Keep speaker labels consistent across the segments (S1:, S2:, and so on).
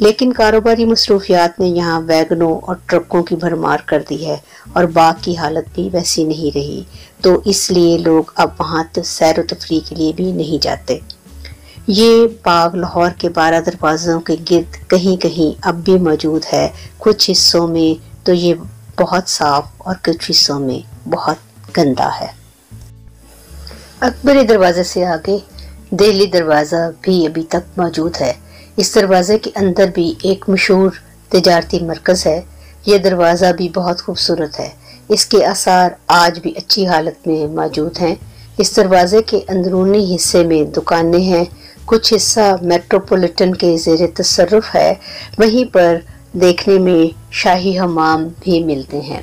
S1: لیکن کاروباری مصروفیات نے یہاں ویگنوں اور ٹرکوں کی بھرمار کر دی ہے اور باغ کی حالت بھی ویسی نہیں رہی، تو اس لیے لوگ اب وہاں سیر و تفریح کے لیے بھی نہیں جاتے۔ یہ باغ لاہور کے 12 دروازوں کے گرد کہیں کہیں اب بھی موجود ہے، کچھ حصوں میں تو یہ بہت صاف اور کچھ حصوں میں بہت گندا ہے۔ اکبری دروازے سے آگے دہلی دروازہ بھی ابھی تک موجود ہے۔ اس دروازے کے اندر بھی ایک مشہور تجارتی مرکز ہے۔ یہ دروازہ بھی بہت خوبصورت ہے، اس کے آثار آج بھی اچھی حالت میں موجود ہیں۔ اس دروازے کے اندرونی حصے میں دکانیں ہیں، کچھ حصہ میٹروپولیٹن کے زیر تصرف ہے، وہیں پر دیکھنے میں شاہی حمام بھی ملتے ہیں۔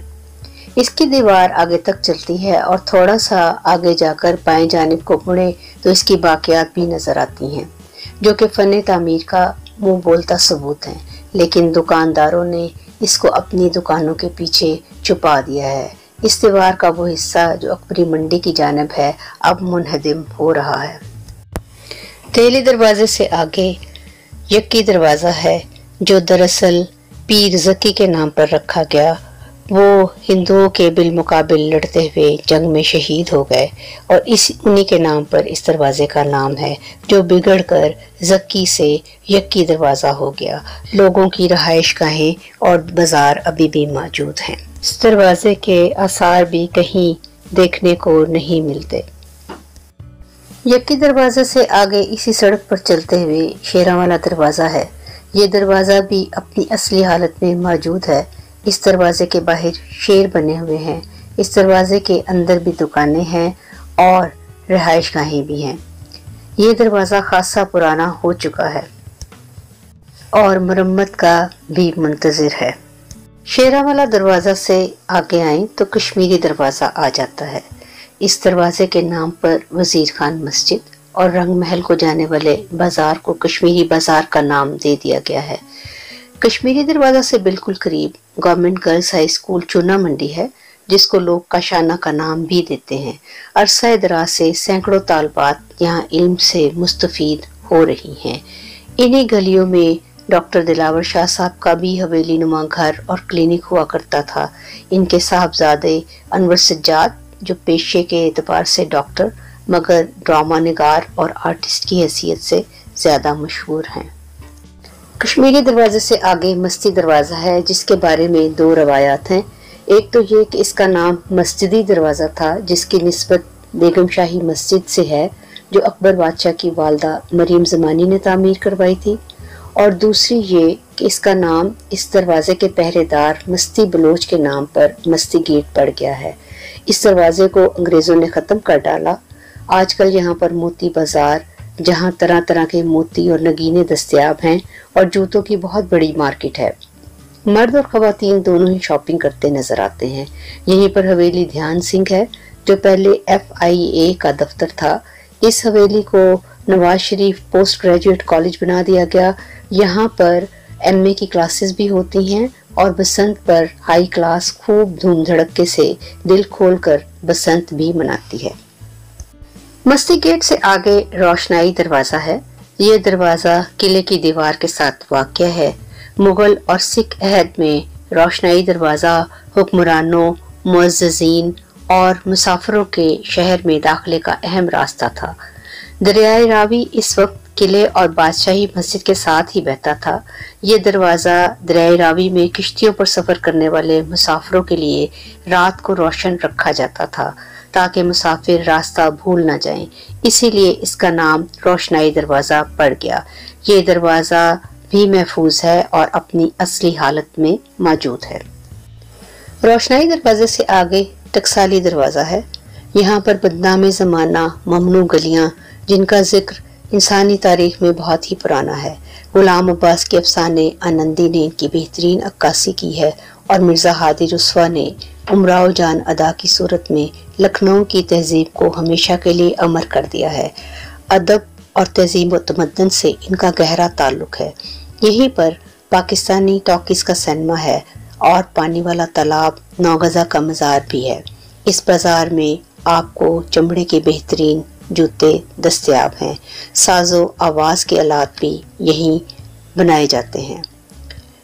S1: اس کی دیوار آگے تک چلتی ہے اور تھوڑا سا آگے جا کر بائیں جانب کو مڑے تو اس کی باقیات بھی نظر آتی ہیں، جو کہ فن تعمیر کا منہ بولتا ثبوت ہیں، لیکن دکانداروں نے اس کو اپنی دکانوں کے پیچھے چھپا دیا ہے۔ اس دیوار کا وہ حصہ جو اکبری منڈی کی جانب ہے اب منہدم ہو رہا ہے۔ دہلی دروازے سے آگے یکی دروازہ ہے، جو دراصل پیر زکی کے نام پر رکھا گیا۔ وہ ہندوؤں کے بالمقابل لڑتے ہوئے جنگ میں شہید ہو گئے اور انہی کے نام پر اس دروازے کا نام ہے، جو بگڑ کر زکی سے یکی دروازہ ہو گیا۔ لوگوں کی رہائش گاہیں اور بازار ابھی بھی موجود ہیں۔ اس دروازے کے آثار بھی کہیں دیکھنے کو نہیں ملتے۔ یکی دروازے سے آگے اسی سڑک پر چلتے ہوئے شیراں والا دروازہ ہے۔ یہ دروازہ بھی اپنی اصلی حالت میں موجود ہے۔ اس دروازے کے باہر شیر بنے ہوئے ہیں۔ اس دروازے کے اندر بھی دکانیں ہیں اور رہائش گاہیں بھی ہیں۔ یہ دروازہ خاصا پرانا ہو چکا ہے اور مرمت کا بھی منتظر ہے۔ شیراں والا دروازہ سے آگے آئیں تو کشمیری دروازہ آ جاتا ہے۔ اس دروازے کے نام پر وزیر خان مسجد اور رنگ محل کو جانے والے بازار کو کشمیری بازار کا نام دے دیا گیا ہے۔ کشمیری دروازہ سے بالکل قریب گورنمنٹ گرلز ہائی اسکول چونا منڈی ہے، جس کو لوگ کاشانہ کا نام بھی دیتے ہیں۔ عرصہ دراز سے سینکڑوں طالبات یہاں علم سے مستفید ہو رہی ہیں۔ انہی گلیوں میں ڈاکٹر دلاور شاہ صاحب کا بھی حویلی نما گھر اور کلینک ہوا کرتا تھا۔ ان کے صاحبزادے انور سجاد، جو پیشے کے اعتبار سے ڈاکٹر مگر ڈرامہ نگار اور آرٹسٹ کی حیثیت سے زیادہ مشہور ہیں۔ کشمیری دروازے سے آگے مستی دروازہ ہے، جس کے بارے میں 2 روایات ہیں۔ ایک تو یہ کہ اس کا نام مسجدی دروازہ تھا، جس کی نسبت بیگم شاہی مسجد سے ہے، جو اکبر بادشاہ کی والدہ مریم زمانی نے تعمیر کروائی تھی، اور دوسری یہ کہ اس کا نام اس دروازے کے پہرے دار مستی بلوچ کے نام پر مستی گیٹ پڑ گیا ہے۔ اس دروازے کو انگریزوں نے ختم کر ڈالا۔ آج کل یہاں پر موتی بازار، جہاں طرح طرح کے موتی اور نگینے دستیاب ہیں، اور جوتوں کی بہت بڑی مارکیٹ ہے۔ مرد اور خواتین دونوں ہی شاپنگ کرتے نظر آتے ہیں۔ یہیں پر حویلی دھیان سنگھ ہے، جو پہلے FIA کا دفتر تھا۔ اس حویلی کو Nawaz Sharif post graduate college بنا دیا گیا۔ یہاں پر MA کی کلاسز بھی ہوتی ہیں اور بسنت پر ہائی کلاس خوب دھوم دھڑکے سے دل کھول کر بسنت بھی مناتی ہے۔ مستی گیٹ سے آگے روشنائی دروازہ ہے۔ یہ دروازہ قلعے کی دیوار کے ساتھ واقع ہے۔ مغل اور سکھ عہد میں روشنائی دروازہ حکمرانوں، معززین اور مسافروں کے شہر میں داخلے کا اہم راستہ تھا۔ دریائے راوی اس وقت قلعے اور بادشاہی مسجد کے ساتھ ہی بہتا تھا۔ یہ دروازہ دریائے راوی میں کشتیوں پر سفر کرنے والے مسافروں کے لیے رات کو روشن رکھا جاتا تھا، تاکہ مسافر راستہ بھول نہ جائیں۔ اسی لیے اس کا نام روشنائی دروازہ پڑ گیا۔ یہ دروازہ بھی محفوظ ہے اور اپنی اصلی حالت میں موجود ہے۔ روشنائی دروازے سے آگے ٹکسالی دروازہ ہے۔ یہاں پر بدنام زمانہ ممنوع گلیاں، جن کا ذکر انسانی تاریخ میں بہت ہی پرانا ہے۔ غلام عباس کے افسانے آنندی نے ان کی بہترین عکاسی کی ہے، اور مرزا ہادی رسوا نے امراؤ جان ادا کی صورت میں لکھنؤ کی تہذیب کو ہمیشہ کے لیے امر کر دیا ہے۔ ادب اور تہذیب و تمدن سے ان کا گہرا تعلق ہے۔ یہیں پر پاکستانی ٹاکیز کا سینما ہے اور پانی والا تالاب، 9 گزا کا مزار بھی ہے۔ اس بازار میں آپ کو چمڑے کے بہترین جوتے دستیاب ہیں۔ ساز و آواز کے آلات بھی یہیں بنائے جاتے ہیں۔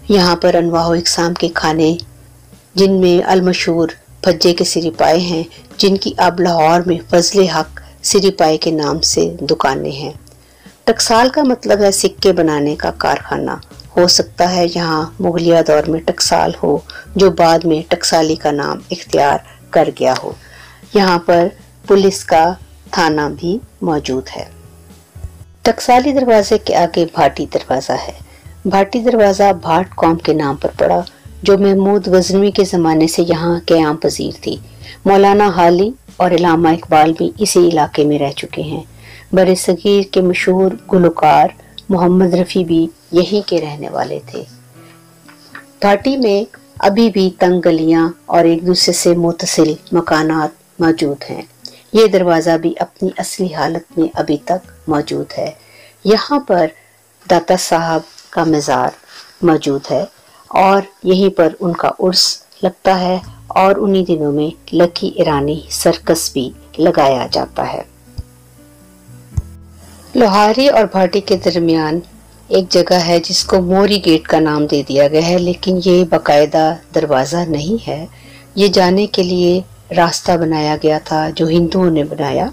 S1: یہاں پر انواع و اقسام کے کھانے، جن میں المشہور بھجے کے سری پائے ہیں، جن کی اب لاہور میں فضل حق سری پائے کے نام سے دکانیں ہیں۔ ٹکسال کا مطلب ہے سکے بنانے کا کارخانہ۔ ہو سکتا ہے یہاں مغلیہ دور میں ٹکسال ہو، جو بعد میں ٹکسالی کا نام اختیار کر گیا ہو۔ یہاں پر پولیس کا تھانہ بھی موجود ہے۔ ٹکسالی دروازے کے آگے بھاٹی دروازہ ہے۔ بھاٹی دروازہ بھاٹ قوم کے نام پر پڑا، جو محمود غزنوی کے زمانے سے یہاں قیام پذیر تھی۔ مولانا حالی اور علامہ اقبال بھی اسی علاقے میں رہ چکے ہیں۔ برصغیر کے مشہور گلوکار محمد رفیع بھی یہی کے رہنے والے تھے۔ بھاٹی میں ابھی بھی تنگ گلیاں اور ایک دوسرے سے متصل مکانات موجود ہیں۔ یہ دروازہ بھی اپنی اصلی حالت میں ابھی تک موجود ہے۔ یہاں پر داتا صاحب کا مزار موجود ہے اور یہیں پر ان کا عرس لگتا ہے، اور انہی دنوں میں لکی ایرانی سرکس بھی لگایا جاتا ہے۔ لوہاری اور بھاٹی کے درمیان ایک جگہ ہے جس کو موری گیٹ کا نام دے دیا گیا ہے، لیکن یہ باقاعدہ دروازہ نہیں ہے۔ یہ جانے کے لیے راستہ بنایا گیا تھا جو ہندوؤں نے بنایا۔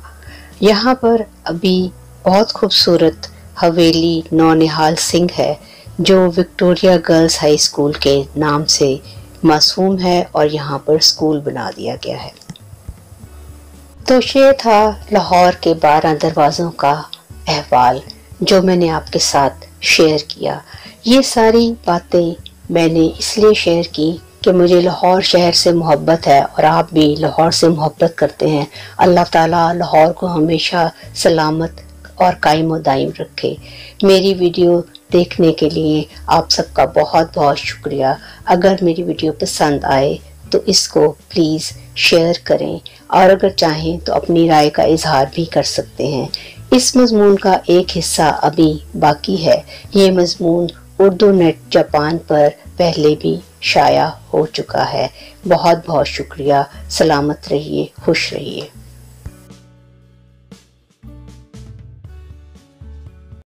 S1: یہاں پر ابھی بہت خوبصورت حویلی نونہال سنگھ ہے، جو وکٹوریہ گرلز ہائی اسکول کے نام سے موسوم ہے، اور یہاں پر اسکول بنا دیا گیا ہے۔ تو یہ تھا لاہور کے 12 دروازوں کا احوال جو میں نے آپ کے ساتھ شیئر کیا۔ یہ ساری باتیں میں نے اس لیے شیئر کی کہ مجھے لاہور شہر سے محبت ہے، اور آپ بھی لاہور سے محبت کرتے ہیں۔ اللہ تعالیٰ لاہور کو ہمیشہ سلامت اور قائم و دائم رکھے۔ میری ویڈیو دیکھنے کے لیے آپ سب کا بہت بہت شکریہ۔ اگر میری ویڈیو پسند آئے تو اس کو پلیز شیئر کریں، اور اگر چاہیں تو اپنی رائے کا اظہار بھی کر سکتے ہیں۔ اس مضمون کا ایک حصہ ابھی باقی ہے۔ یہ مضمون اردو نیٹ جاپان پر پہلے بھی شائع ہو چکا ہے۔ بہت بہت شکریہ۔ سلامت رہیے، خوش رہیے۔